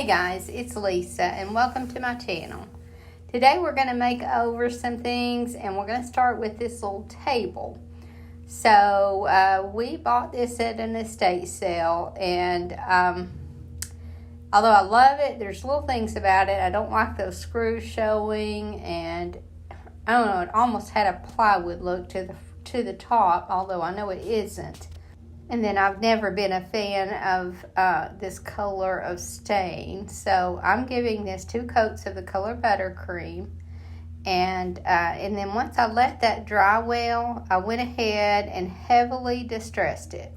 Hey guys, it's Lisa and welcome to my channel. Today we're going to make over some things and we're going to start with this little table. So we bought this at an estate sale and although I love it, there's little things about it. I don't like those screws showing, and I don't know, it almost had a plywood look to the top, although I know it isn't. And then I've never been a fan of this color of stain. So I'm giving this 2 coats of the color Buttercream. And then once I let that dry well, I went ahead and heavily distressed it.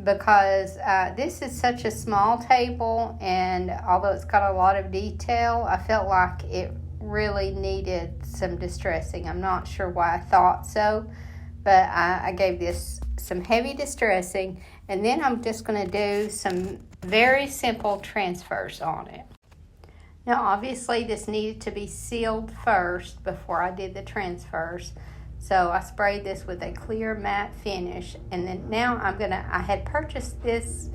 Because this is such a small table, and although it's got a lot of detail, I felt like it really needed some distressing. I'm not sure why I thought so, but I gave this some heavy distressing, and then I'm just going to do some very simple transfers on it. Now obviously this needed to be sealed first before I did the transfers, so I sprayed this with a clear matte finish, and then now I had purchased this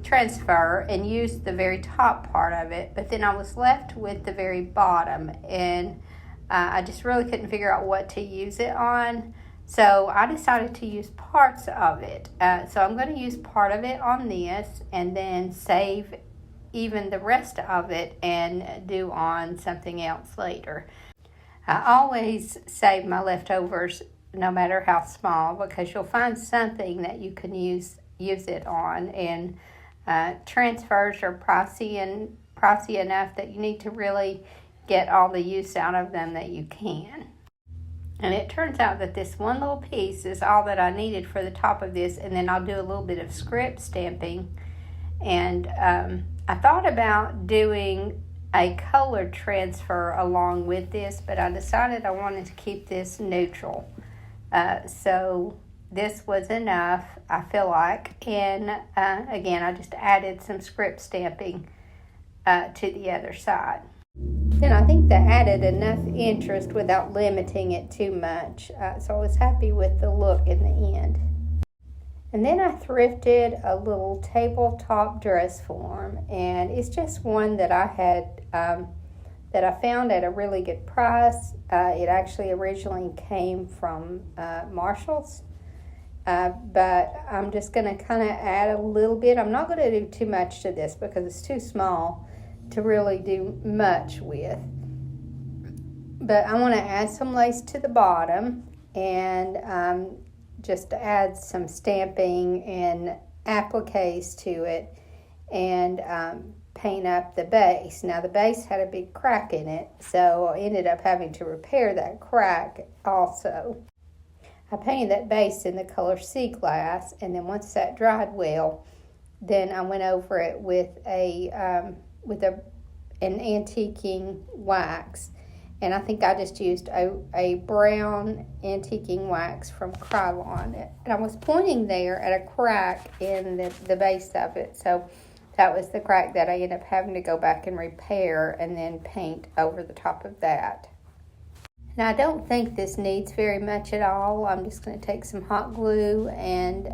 transfer and used the very top part of it, but then I was left with the very bottom, and I just really couldn't figure out what to use it on. So I decided to use parts of it. So I'm going to use part of it on this and then save even the rest of it and do on something else later. I always save my leftovers no matter how small, because you'll find something that you can use it on. And transfers are pricey enough that you need to really get all the use out of them that you can. And it turns out that this one little piece is all that I needed for the top of this, and then I'll do a little bit of script stamping. And I thought about doing a color transfer along with this, but I decided I wanted to keep this neutral. So this was enough, I feel like. And again, I just added some script stamping to the other side. Then I think that added enough interest without limiting it too much. So I was happy with the look in the end. And then I thrifted a little tabletop dress form, and it's just one that I had that I found at a really good price. It actually originally came from Marshall's, but I'm just going to kind of add a little bit. I'm not going to do too much to this because it's too small to really do much with. But I want to add some lace to the bottom, and just add some stamping and appliques to it, and paint up the base. Now the base had a big crack in it, so I ended up having to repair that crack also. I painted that base in the color sea glass, and then once that dried well, then I went over it with an antiquing wax, and I think I just used a brown antiquing wax from Krylon, and I was pointing there at a crack in the base of it, so that was the crack that I ended up having to go back and repair and then paint over the top of that. Now I don't think this needs very much at all. I'm just going to take some hot glue and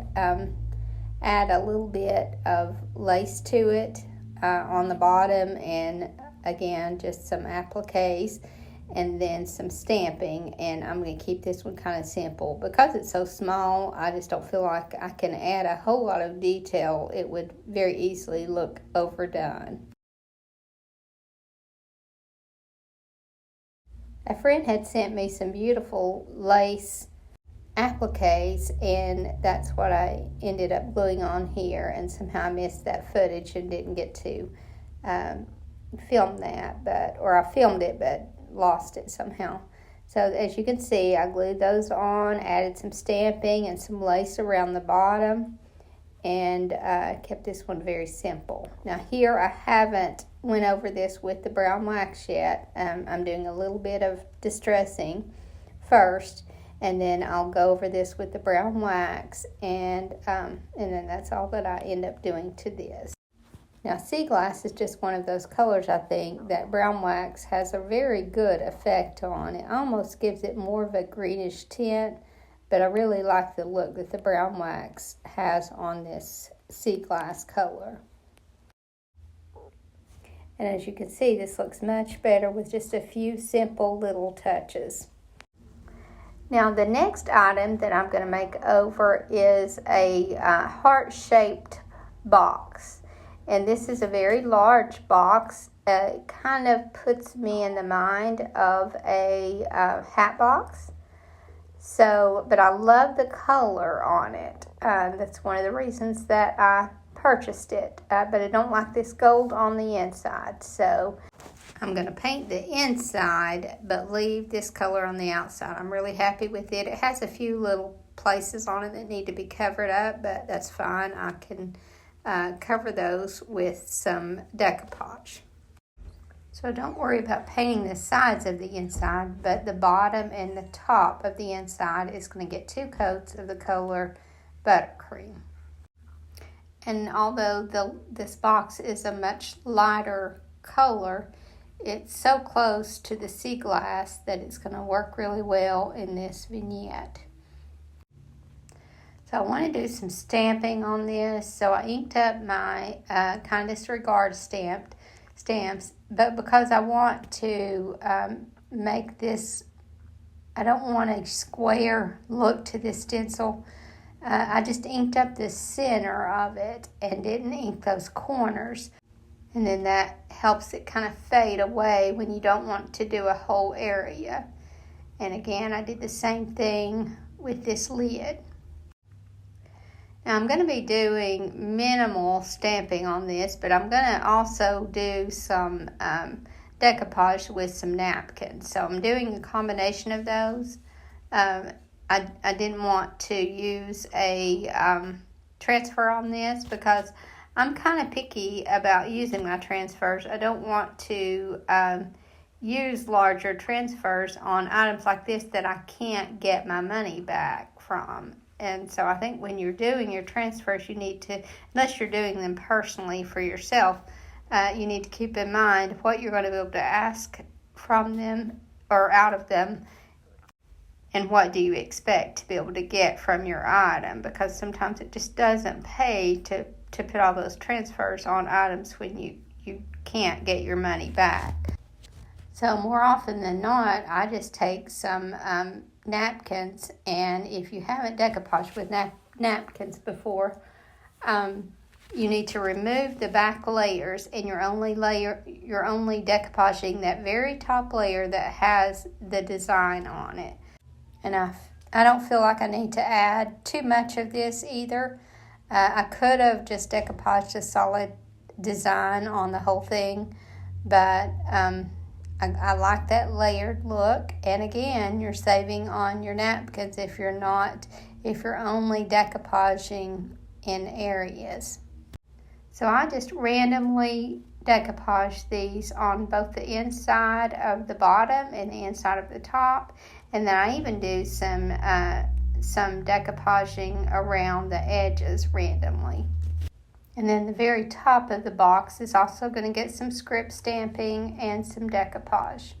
add a little bit of lace to it on the bottom, and again just some appliques and then some stamping. And I'm going to keep this one kind of simple because it's so small. I just don't feel like I can add a whole lot of detail. It would very easily look overdone. A friend had sent me some beautiful lace appliques, and that's what I ended up gluing on here, and somehow I missed that footage and didn't get to film that, or I filmed it but lost it somehow. So as you can see, I glued those on, added some stamping and some lace around the bottom, and kept this one very simple. Now here I haven't went over this with the brown wax yet. I'm doing a little bit of distressing first, and then I'll go over this with the brown wax, and then that's all that I end up doing to this. Now sea glass is just one of those colors I think that brown wax has a very good effect on. It almost gives it more of a greenish tint, but I really like the look that the brown wax has on this sea glass color. And as you can see, this looks much better with just a few simple little touches. Now the next item that I'm going to make over is a heart-shaped box. And this is a very large box. It kind of puts me in the mind of a hat box. So, but I love the color on it. That's one of the reasons that I purchased it. But I don't like this gold on the inside. So I'm going to paint the inside, but leave this color on the outside. I'm really happy with it. It has a few little places on it that need to be covered up, but that's fine. I can cover those with some decoupage. So don't worry about painting the sides of the inside, but the bottom and the top of the inside is going to get 2 coats of the color Buttercream. And although this box is a much lighter color, it's so close to the sea glass that it's going to work really well in this vignette. So I want to do some stamping on this. So I inked up my Kindest Regards stamps, but because I want to make this, I don't want a square look to this stencil. I just inked up the center of it and didn't ink those corners. And then that helps it kind of fade away when you don't want to do a whole area. And again, I did the same thing with this lid. Now I'm going to be doing minimal stamping on this, but I'm going to also do some decoupage with some napkins. So I'm doing a combination of those. I didn't want to use a transfer on this because I'm kind of picky about using my transfers. I don't want to use larger transfers on items like this that I can't get my money back from. And so I think when you're doing your transfers, you need to, unless you're doing them personally for yourself, you need to keep in mind what you're going to be able to ask from them or out of them, and what do you expect to be able to get from your item, because sometimes it just doesn't pay to put all those transfers on items when you can't get your money back. So more often than not, I just take some napkins, and if you haven't decoupaged with napkins before, you need to remove the back layers, and you're only decoupaging that very top layer that has the design on it. And I don't feel like I need to add too much of this either. I could have just decoupaged a solid design on the whole thing, but I like that layered look. And again, you're saving on your napkins if you're only decoupaging in areas. So I just randomly decoupage these on both the inside of the bottom and the inside of the top. And then I even do some decoupaging around the edges randomly. And then the very top of the box is also going to get some script stamping and some decoupage.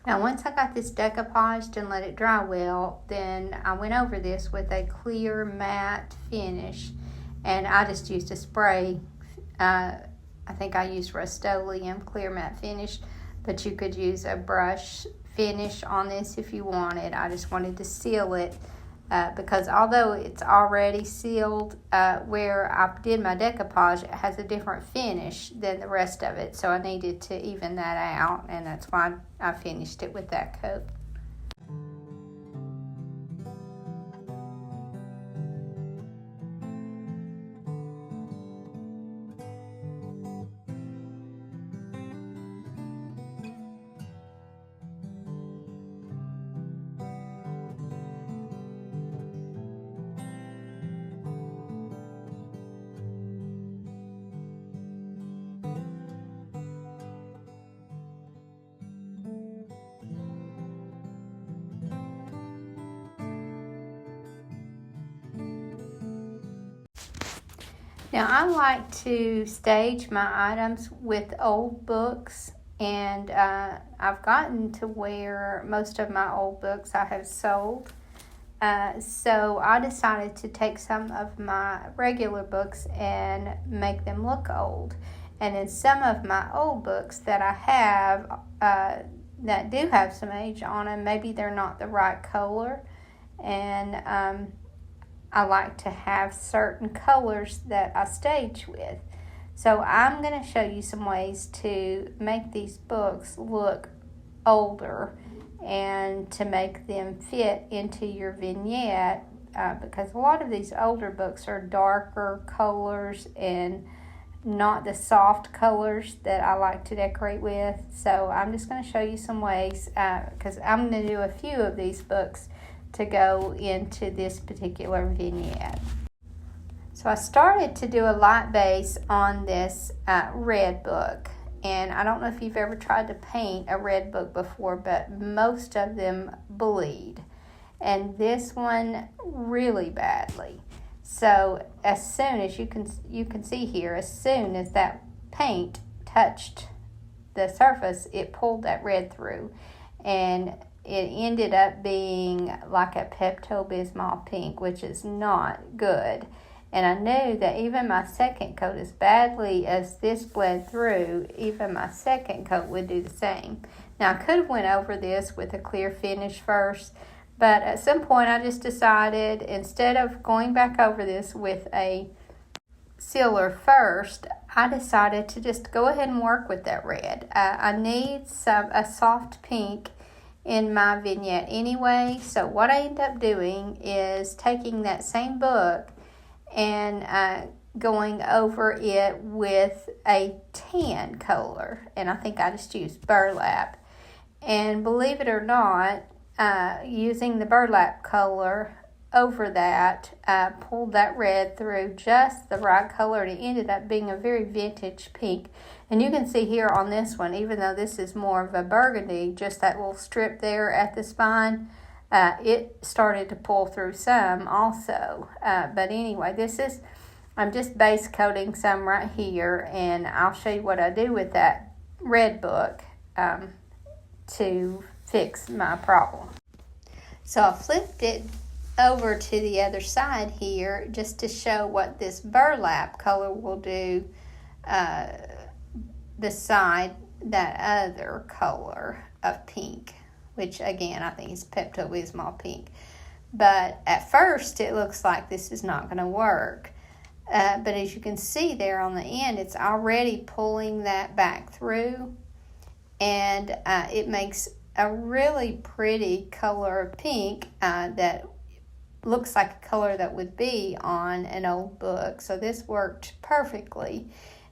Now once I got this decoupaged and let it dry well, then I went over this with a clear matte finish, and I just used a spray. I think I used Rust-Oleum clear matte finish, but you could use a brush finish on this if you wanted. I just wanted to seal it because although it's already sealed, where I did my decoupage, it has a different finish than the rest of it, so I needed to even that out, and that's why I finished it with that coat. Now, I like to stage my items with old books, and I've gotten to where most of my old books I have sold. So I decided to take some of my regular books and make them look old. And then some of my old books that I have that do have some age on them, maybe they're not the right color, and I like to have certain colors that I stage with. So I'm going to show you some ways to make these books look older and to make them fit into your vignette, because a lot of these older books are darker colors and not the soft colors that I like to decorate with. So I'm just going to show you some ways, because I'm going to do a few of these books to go into this particular vignette. So I started to do a light base on this red book, and I don't know if you've ever tried to paint a red book before, but most of them bleed, and this one really badly. So as soon as you can see here, as soon as that paint touched the surface, it pulled that red through, and it ended up being like a Pepto-Bismol pink, which is not good. And I knew that even my second coat, as badly as this bled through, even my second coat would do the same. Now, I could have went over this with a clear finish first, but at some point I just decided, instead of going back over this with a sealer first, I decided to just go ahead and work with that red. I need a soft pink in my vignette anyway, so what I end up doing is taking that same book and going over it with a tan color, and I think I just used burlap. And believe it or not, using the burlap color over that pulled that red through just the right color, and it ended up being a very vintage pink. And you can see here on this one, even though this is more of a burgundy, just that little strip there at the spine, it started to pull through some also. But anyway, I'm just base coating some right here, and I'll show you what I do with that red book to fix my problem. So I flipped it over to the other side here just to show what this burlap color will do beside that other color of pink, which again I think is Pepto-Bismol pink. But at first it looks like this is not going to work, but as you can see there on the end, it's already pulling that back through, and it makes a really pretty color of pink that looks like a color that would be on an old book. So this worked perfectly,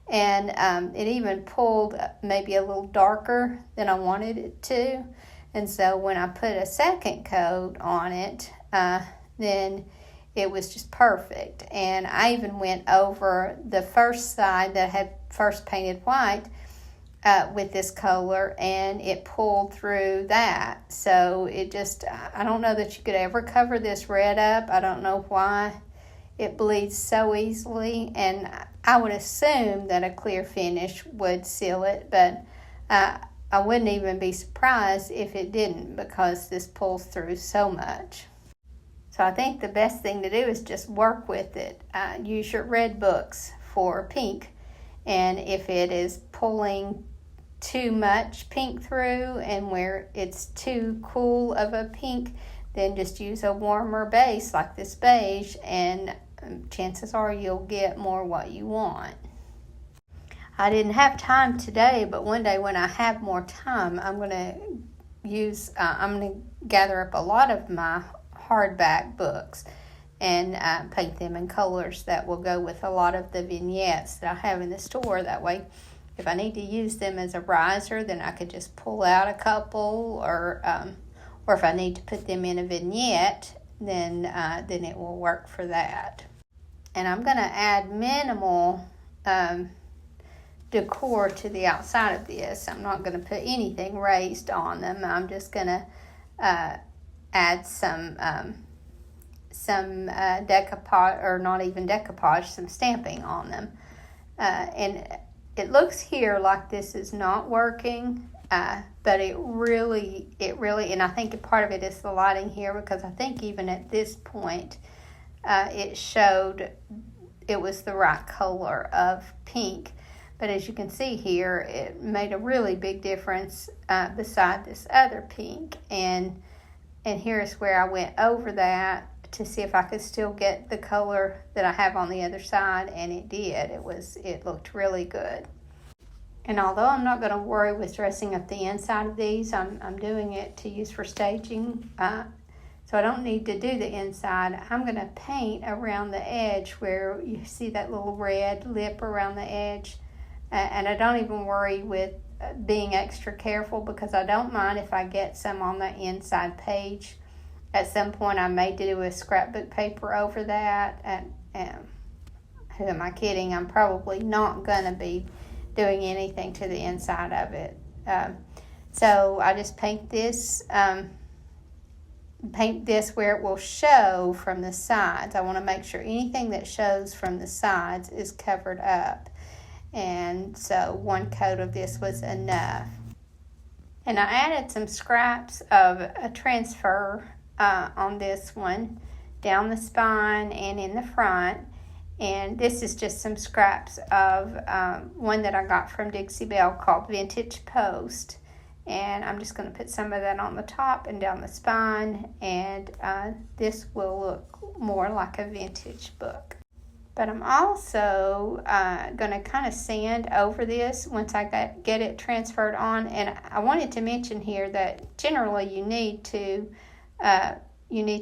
and it even pulled maybe a little darker than I wanted it to. And so when I put a second coat on it, then it was just perfect. And I even went over the first side that I had first painted white with this color, and it pulled through that. So it just, I don't know that you could ever cover this red up. I don't know why it bleeds so easily, and I would assume that a clear finish would seal it, but I wouldn't even be surprised if it didn't, because this pulls through so much. So I think the best thing to do is just work with it. Use your red books for pink, and if it is pulling too much pink through and where it's too cool of a pink, then just use a warmer base like this beige, and chances are you'll get more what you want. I didn't have time today, but one day when I have more time, I'm going to gather up a lot of my hardback books and paint them in colors that will go with a lot of the vignettes that I have in the store. That way, if I need to use them as a riser, then I could just pull out a couple, or if I need to put them in a vignette, then it will work for that. And I'm going to add minimal decor to the outside of this. I'm not going to put anything raised on them. I'm just going to add some decoupage, or not even decoupage, some stamping on them. And it looks here like this is not working, but it really, and I think a part of it is the lighting here, because I think even at this point, it showed it was the right color of pink. But as you can see here, it made a really big difference beside this other pink. And here's where I went over that to see if I could still get the color that I have on the other side, and it did. It looked really good. And although I'm not going to worry with dressing up the inside of these, I'm doing it to use for staging. So I don't need to do the inside. I'm going to paint around the edge where you see that little red lip around the edge. And I don't even worry with being extra careful, because I don't mind if I get some on the inside page. At some point I may do a scrapbook paper over that. And who am I kidding? I'm probably not going to be doing anything to the inside of it. So I just paint this where it will show from the sides. I want to make sure anything that shows from the sides is covered up. And so one coat of this was enough. And I added some scraps of a transfer on this one, down the spine and in the front. And this is just some scraps of one that I got from Dixie Belle called Vintage Post. And I'm just going to put some of that on the top and down the spine. And this will look more like a vintage book. But I'm also going to kind of sand over this once I get it transferred on. And I wanted to mention here that generally you need to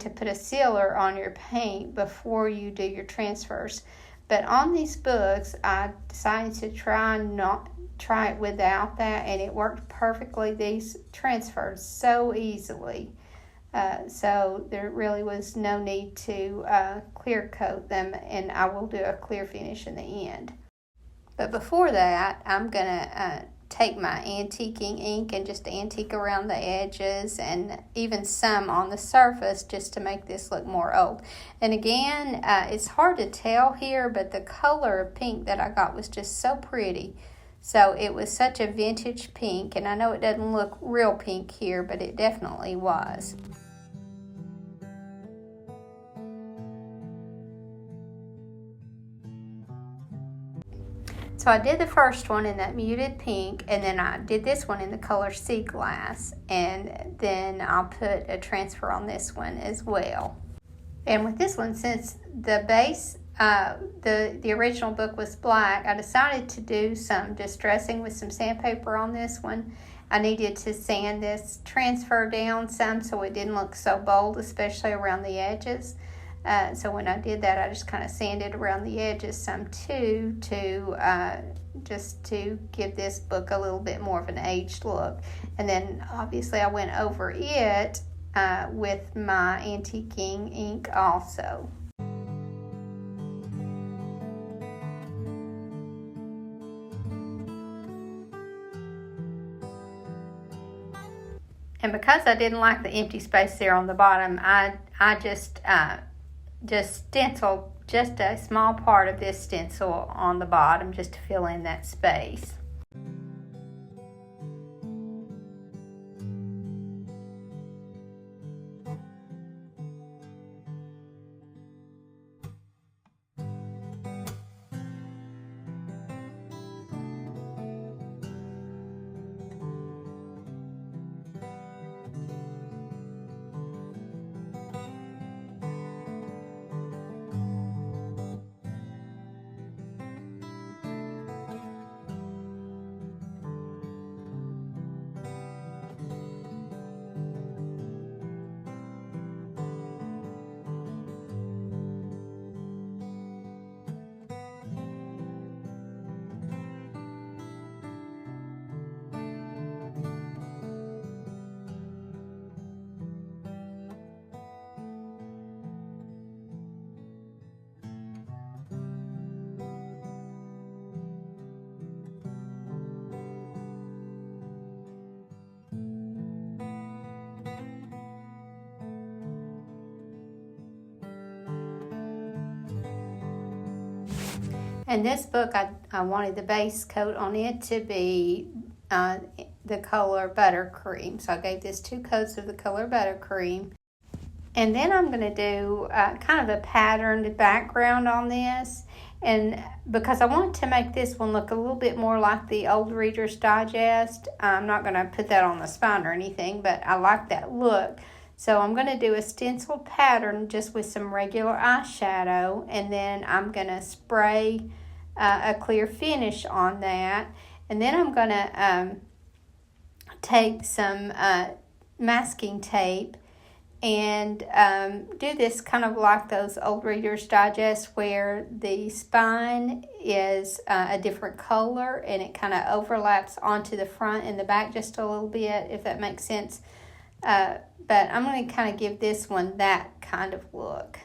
put a sealer on your paint before you do your transfers. But on these books, I decided to try it without that, and it worked perfectly. These transferred so easily. So there really was no need to clear coat them, and I will do a clear finish in the end. But before that, I'm going to take my antiquing ink and just antique around the edges, and even some on the surface, just to make this look more old. And again, it's hard to tell here, but the color of pink that I got was just so pretty. So it was such a vintage pink, and I know it doesn't look real pink here, but it definitely was. So I did the first one in that muted pink, and then I did this one in the color Sea Glass, and then I'll put a transfer on this one as well. And with this one, since the base, the original book was black, I decided to do some distressing with some sandpaper on this one. I needed to sand this transfer down some so it didn't look so bold, especially around the edges. So when I did that, I just kind of sanded around the edges some too, just to give this book a little bit more of an aged look. And then obviously I went over it with my antiquing ink also. And because I didn't like the empty space there on the bottom, I just stenciled just a small part of this stencil on the bottom just to fill in that space. And this book, I wanted the base coat on it to be the color Buttercream. So I gave this 2 coats of the color Buttercream. And then I'm going to do kind of a patterned background on this. And because I want to make this one look a little bit more like the old Reader's Digest, I'm not going to put that on the spine or anything, but I like that look. So I'm going to do a stencil pattern just with some regular eyeshadow, and then I'm going to spray a clear finish on that. And then I'm going to take some masking tape and do this kind of like those old Reader's Digest where the spine is a different color and it kind of overlaps onto the front and the back just a little bit, if that makes sense. But I'm going to kind of give this one that kind of look.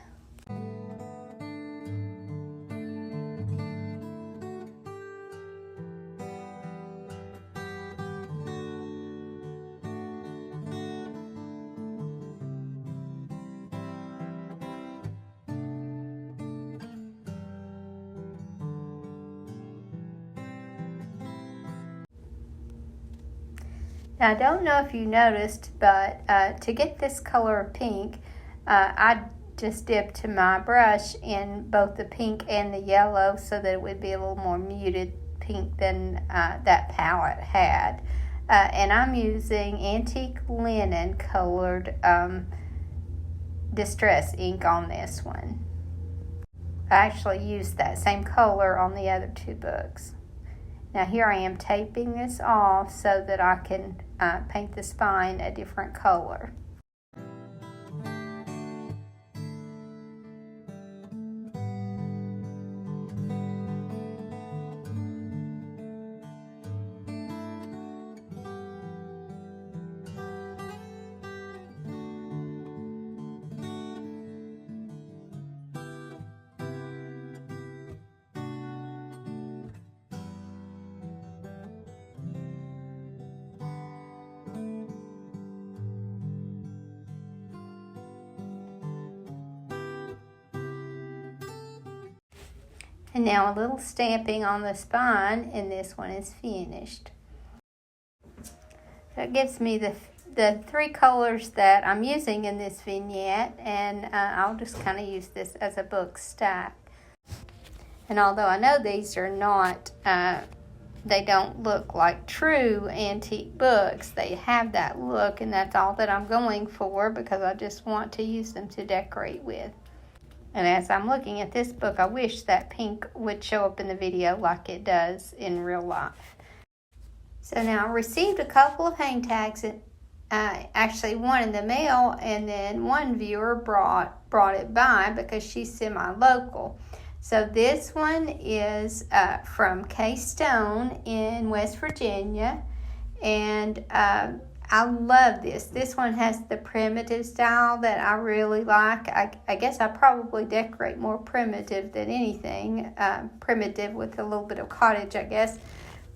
Now, I don't know if you noticed, but to get this color of pink, I just dipped my brush in both the pink and the yellow so that it would be a little more muted pink than that palette had. And I'm using antique linen colored distress ink on this one. I actually used that same color on the other 2 books. Now here I am taping this off so that I can paint the spine a different color. And now a little stamping on the spine, and this one is finished. That gives me the 3 colors that I'm using in this vignette, and I'll just kind of use this as a book stack. And although I know these are not, they don't look like true antique books, they have that look, and that's all that I'm going for because I just want to use them to decorate with. And as I'm looking at this book, I wish that pink would show up in the video like it does in real life. So now I received a couple of hang tags, actually one in the mail, and then one viewer brought it by because she's semi-local. So this one is from K Stone in West Virginia, and I love this. This one has the primitive style that I really like. I guess I probably decorate more primitive than anything. Primitive with a little bit of cottage, I guess.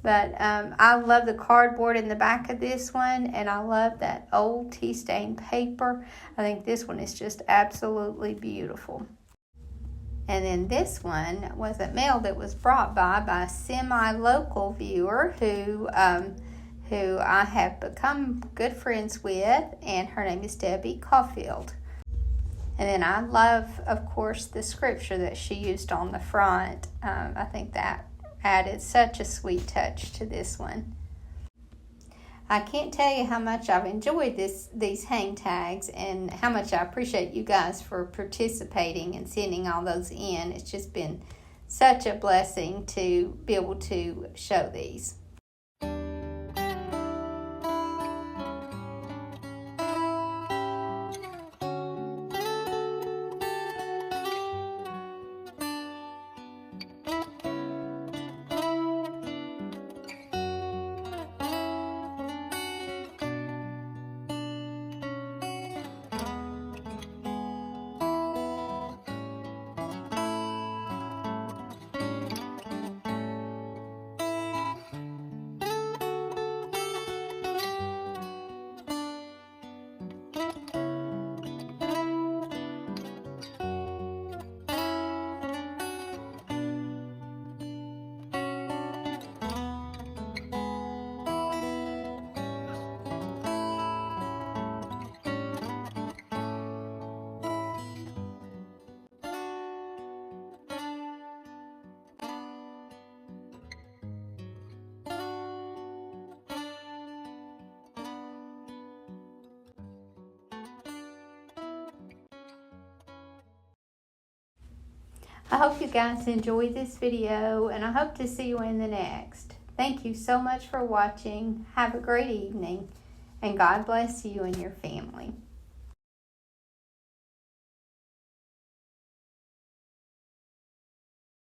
But I love the cardboard in the back of this one, and I love that old tea-stained paper. I think this one is just absolutely beautiful. And then this one wasn't mailed. It was brought by a semi-local viewer who I have become good friends with, and her name is Debbie Caulfield. And then I love, of course, the scripture that she used on the front. I think that added such a sweet touch to this one. I can't tell you how much I've enjoyed these hang tags and how much I appreciate you guys for participating and sending all those in. It's just been such a blessing to be able to show these. I hope you guys enjoyed this video, and I hope to see you in the next. Thank you so much for watching. Have a great evening, and God bless you and your family.